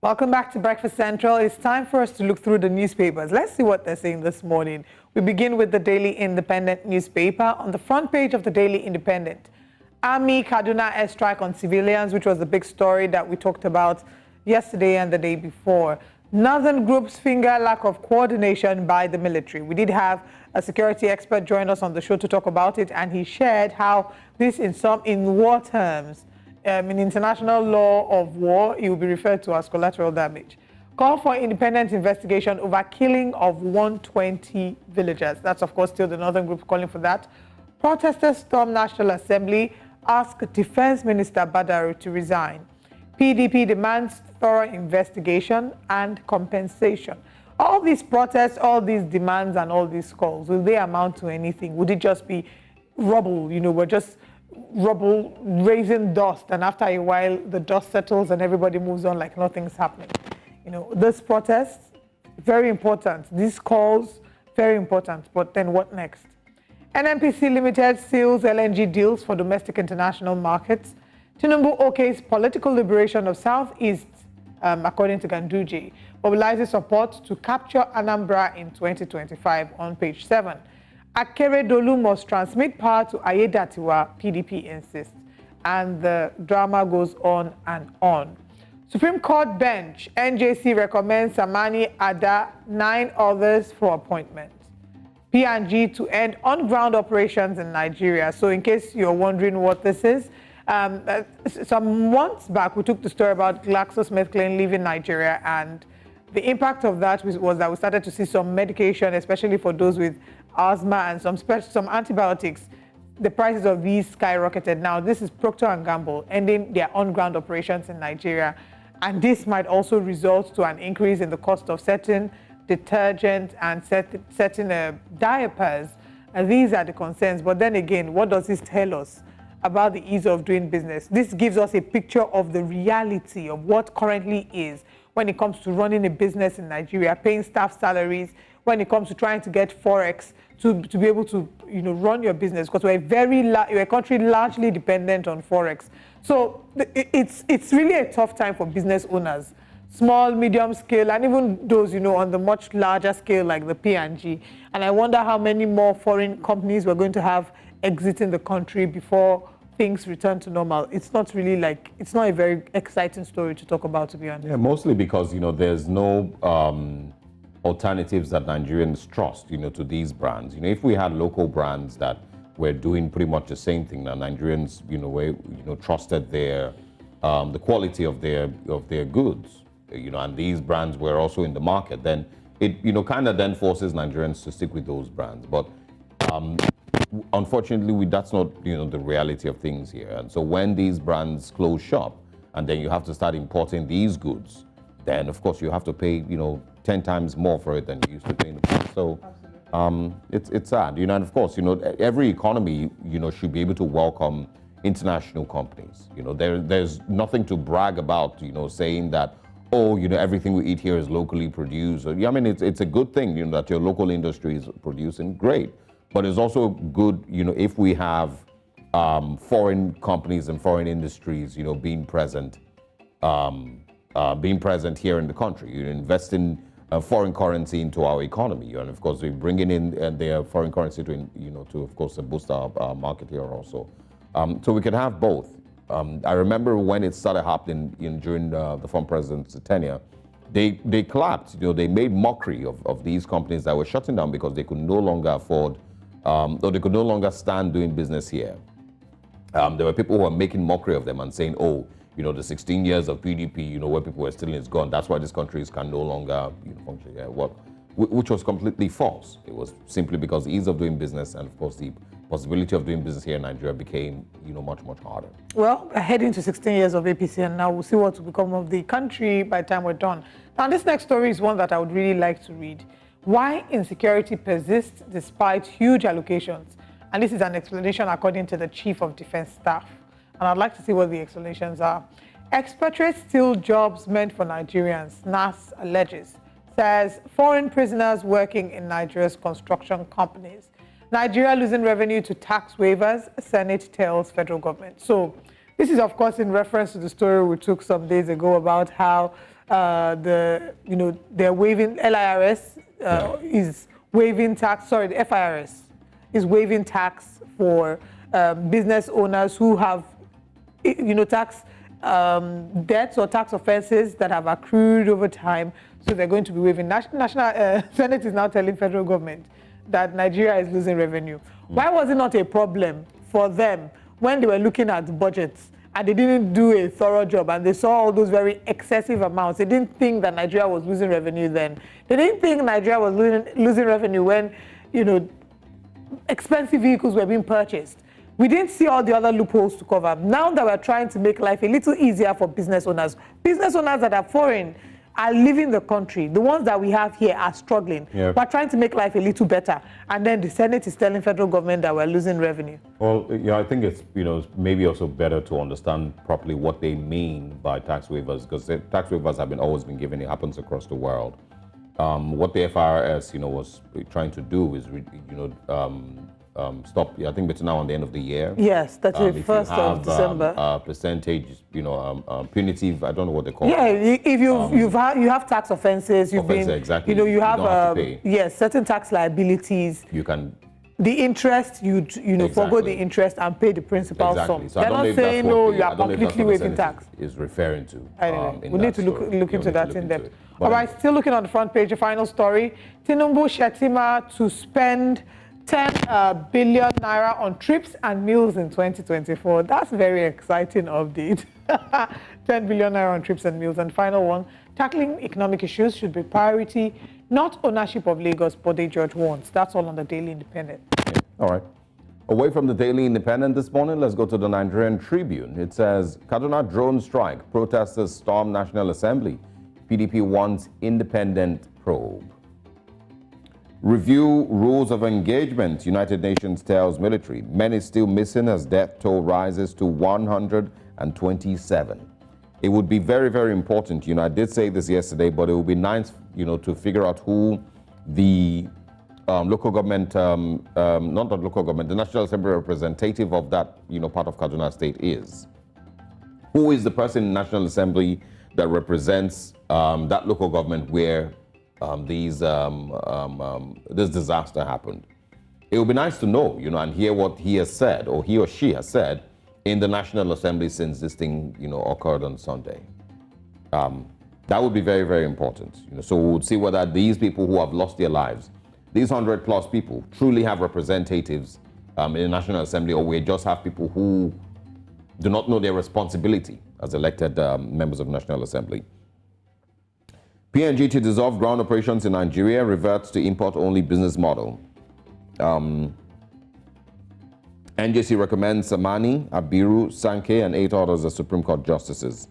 Welcome back to Breakfast Central. It's time for us to look through the newspapers. Let's see what they're saying this morning. We begin with the Daily Independent newspaper. On the front page of the Daily Independent, Army Kaduna airstrike on civilians, which was a big story that we talked about yesterday and the day before. Northern groups finger lack of coordination by the military. We did have a security expert join us on the show to talk about it, and he shared how this in war terms, in international law of war, it will be referred to as collateral damage. Call for independent investigation over killing of 120 villagers. That's, of course, still the Northern group calling for that. Protesters storm National Assembly, ask Defense Minister Badaru to resign. PDP demands thorough investigation and compensation. All these protests, all these demands, and all these calls, will they amount to anything? Would it just be rubble? We're just rubble raising dust, and after a while the dust settles and everybody moves on like nothing's happening. This protest, very important. These calls, very important. But then what next? NNPC Limited seals LNG deals for domestic international markets. Tinubu okays political liberation of Southeast, according to Ganduje, mobilizes support to capture Anambra in 2025 on page 7. Akeredolu must transmit power to Ayedatiwa, PDP insists. And the drama goes on and on. Supreme Court bench, NJC recommends Samani Ada, 9 others for appointment. P&G to end on-ground operations in Nigeria. So in case you're wondering what this is, some months back we took the story about GlaxoSmithKline leaving Nigeria, and the impact of that was that we started to see some medication, especially for those with asthma and some antibiotics. The prices of these skyrocketed. Now, this is Procter & Gamble ending their on-ground operations in Nigeria, and this might also result to an increase in the cost of certain detergents and certain diapers. And these are the concerns. But then again, what does this tell us about the ease of doing business? This gives us a picture of the reality of what currently is when it comes to running a business in Nigeria, paying staff salaries, when it comes to trying to get Forex to be able to run your business, because we're a country largely dependent on Forex. So it's really a tough time for business owners, small, medium scale, and even those on the much larger scale like the P&G. And I wonder how many more foreign companies we're going to have exiting the country before things return to normal. It's not really it's not a very exciting story to talk about, to be honest. Yeah, mostly because, there's no alternatives that Nigerians trust, to these brands. If we had local brands that were doing pretty much the same thing, that Nigerians, trusted the quality of their goods, and these brands were also in the market, then it, kind of then forces Nigerians to stick with those brands. But unfortunately, that's not, the reality of things here. And so when these brands close shop, and then you have to start importing these goods, then of course you have to pay, 10 times more for it than you used to pay in the past. So it's sad, and of course, every economy, should be able to welcome international companies. There's nothing to brag about, saying that, oh, everything we eat here is locally produced. I mean, it's a good thing, that your local industry is producing, great. But it's also good, if we have foreign companies and foreign industries, being present here in the country. You invest in foreign currency into our economy, and of course, we're bringing in their foreign currency to of course boost our market here also. So we can have both. I remember when it started happening during the former president's tenure, they clapped. They made mockery of these companies that were shutting down because they could no longer afford. Or they could no longer stand doing business here. There were people who were making mockery of them and saying, oh, the 16 years of PDP, where people were stealing is gone. That's why these countries can no longer function here. Which was completely false. It was simply because the ease of doing business and, of course, the possibility of doing business here in Nigeria became, much, much harder. Well, we're heading to 16 years of APC, and now we'll see what will become of the country by the time we're done. Now, this next story is one that I would really like to read. Why insecurity persists despite huge allocations. And this is an explanation according to the Chief of Defense Staff. And I'd like to see what the explanations are. Expatriates steal jobs meant for Nigerians, NASS alleges. Says foreign prisoners working in Nigeria's construction companies. Nigeria losing revenue to tax waivers, Senate tells federal government. So this is, of course, in reference to the story we took some days ago about how they're waiving LIRS is waiving tax. Sorry, the FIRS is waiving tax for business owners who have, tax debts or tax offenses that have accrued over time. So they're going to be waiving. National Senate is now telling federal government that Nigeria is losing revenue. Why was it not a problem for them when they were looking at budgets and they didn't do a thorough job and they saw all those very excessive amounts? They didn't think that Nigeria was losing revenue then. They didn't think Nigeria was losing revenue when, expensive vehicles were being purchased. We didn't see all the other loopholes to cover. Now that we're trying to make life a little easier for business owners that are foreign are leaving the country. The ones that we have here are struggling. Yeah. We're trying to make life a little better. And then the Senate is telling federal government that we're losing revenue. Well, I think it's, maybe also better to understand properly what they mean by tax waivers, because tax waivers have always been given. It happens across the world. What the FIRS, was trying to do is, stop, I think between now and the end of the year. Yes, that's the 1st of December. Percentage, punitive, I don't know what they call it. Yeah, if you have tax offenses, exactly. You have, certain tax liabilities. You can. The interest, forgo the interest and pay the principal sum. So they're not saying, no, you are completely waiving tax. Is referring to. Anyway, we need to look into that in depth. All right, still looking on the front page, the final story. Tinubu Shettima to spend 10 billion naira on trips and meals in 2024. That's a very exciting update. 10 billion naira on trips and meals. And final one, tackling economic issues should be priority, not ownership of Lagos, Bode George wants. That's all on the Daily Independent. All right. Away from the Daily Independent this morning, let's go to the Nigerian Tribune. It says, Kaduna drone strike, protesters storm National Assembly. PDP wants independent probe. Review rules of engagement, United Nations tells military. Men is still missing as death toll rises to 127. It would be very, very important. I did say this yesterday, but it would be nice, to figure out who the local government, not the local government, the National Assembly representative of that, part of Kaduna State is. Who is the person in the National Assembly that represents that local government where this disaster happened? It would be nice to know, and hear what he has said, or he or she has said, in the National Assembly since this thing, occurred on Sunday. That would be very, very important. So we would see whether these people who have lost their lives, these 100+ people, truly have representatives in the National Assembly, or we just have people who do not know their responsibility as elected members of the National Assembly. PNG to dissolve ground operations in Nigeria, reverts to import-only business model. NJC recommends Samani, Abiru, Sankey, and 8 others as Supreme Court justices.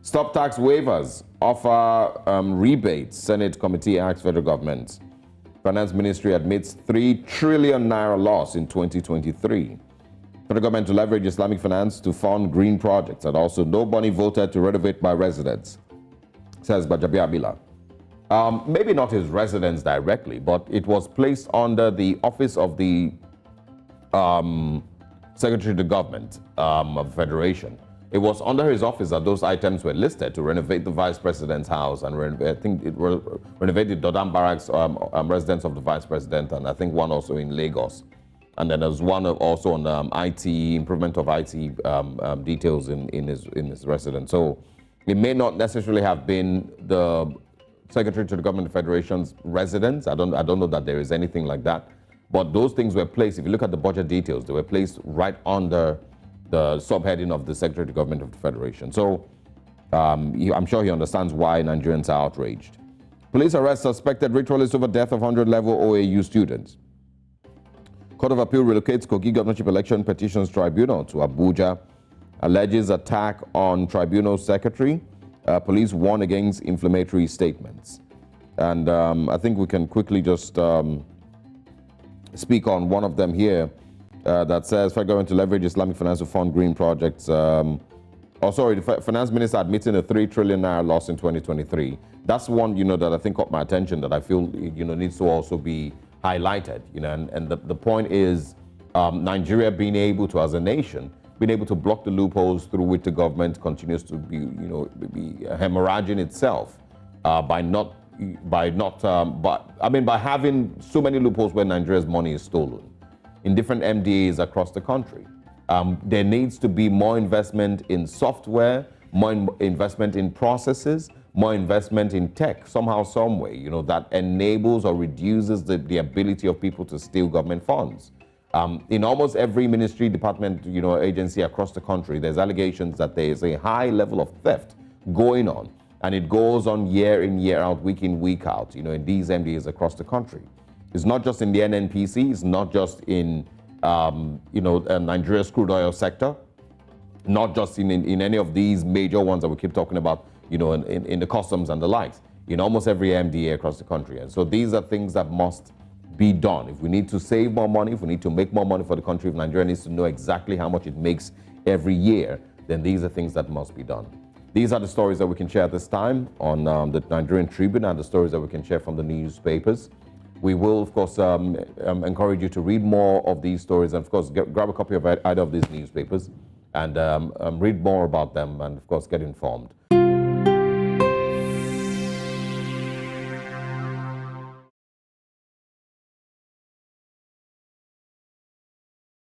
Stop tax waivers, offer rebates. Senate committee asks federal government. Finance Ministry admits 3 trillion naira loss in 2023. Federal government to leverage Islamic finance to fund green projects, and also no money voted to renovate by residents, says Bajabi Abila. Maybe not his residence directly, but it was placed under the office of the Secretary of the Government of Federation. It was under his office that those items were listed to renovate the Vice President's house and renovate the Dodam Barracks residence of the Vice President, and I think one also in Lagos. And then there's one also on IT, improvement of IT details in his residence. So it may not necessarily have been the Secretary to the Government of Federation's residence. I don't know that there is anything like that. But those things were placed, if you look at the budget details, they were placed right under the subheading of the Secretary to the Government of the Federation. So I'm sure he understands why Nigerians are outraged. Police arrest suspected ritualist over death of 100-level OAU students. Court of Appeal relocates Kogi Governorship Election Petitions Tribunal to Abuja. Alleges attack on Tribunal Secretary. Police warn against inflammatory statements. And I think we can quickly just speak on one of them here that says federal government to leverage Islamic finance to fund green projects. The finance minister admitting a 3 trillion naira loss in 2023. That's one, that I think caught my attention, that I feel, needs to also be highlighted, and the point is Nigeria being able to, as a nation, been able to block the loopholes through which the government continues to be hemorrhaging itself by having so many loopholes where Nigeria's money is stolen in different MDAs across the country. There needs to be more investment in software, more investment in processes, more investment in tech, somehow, some way, that enables or reduces the ability of people to steal government funds. In almost every ministry, department, agency across the country, there's allegations that there is a high level of theft going on, and it goes on year in, year out, week in, week out, in these MDAs across the country. It's not just in the NNPC, it's not just in, Nigeria's crude oil sector, not just in any of these major ones that we keep talking about, in the customs and the likes, in almost every MDA across the country. And so these are things that must be done. If we need to save more money, if we need to make more money for the country, if Nigeria needs to know exactly how much it makes every year, then these are things that must be done. These are the stories that we can share at this time on the Nigerian Tribune, and the stories that we can share from the newspapers. We will, of course, encourage you to read more of these stories, and of course, grab a copy of either of these newspapers and read more about them, and of course, get informed.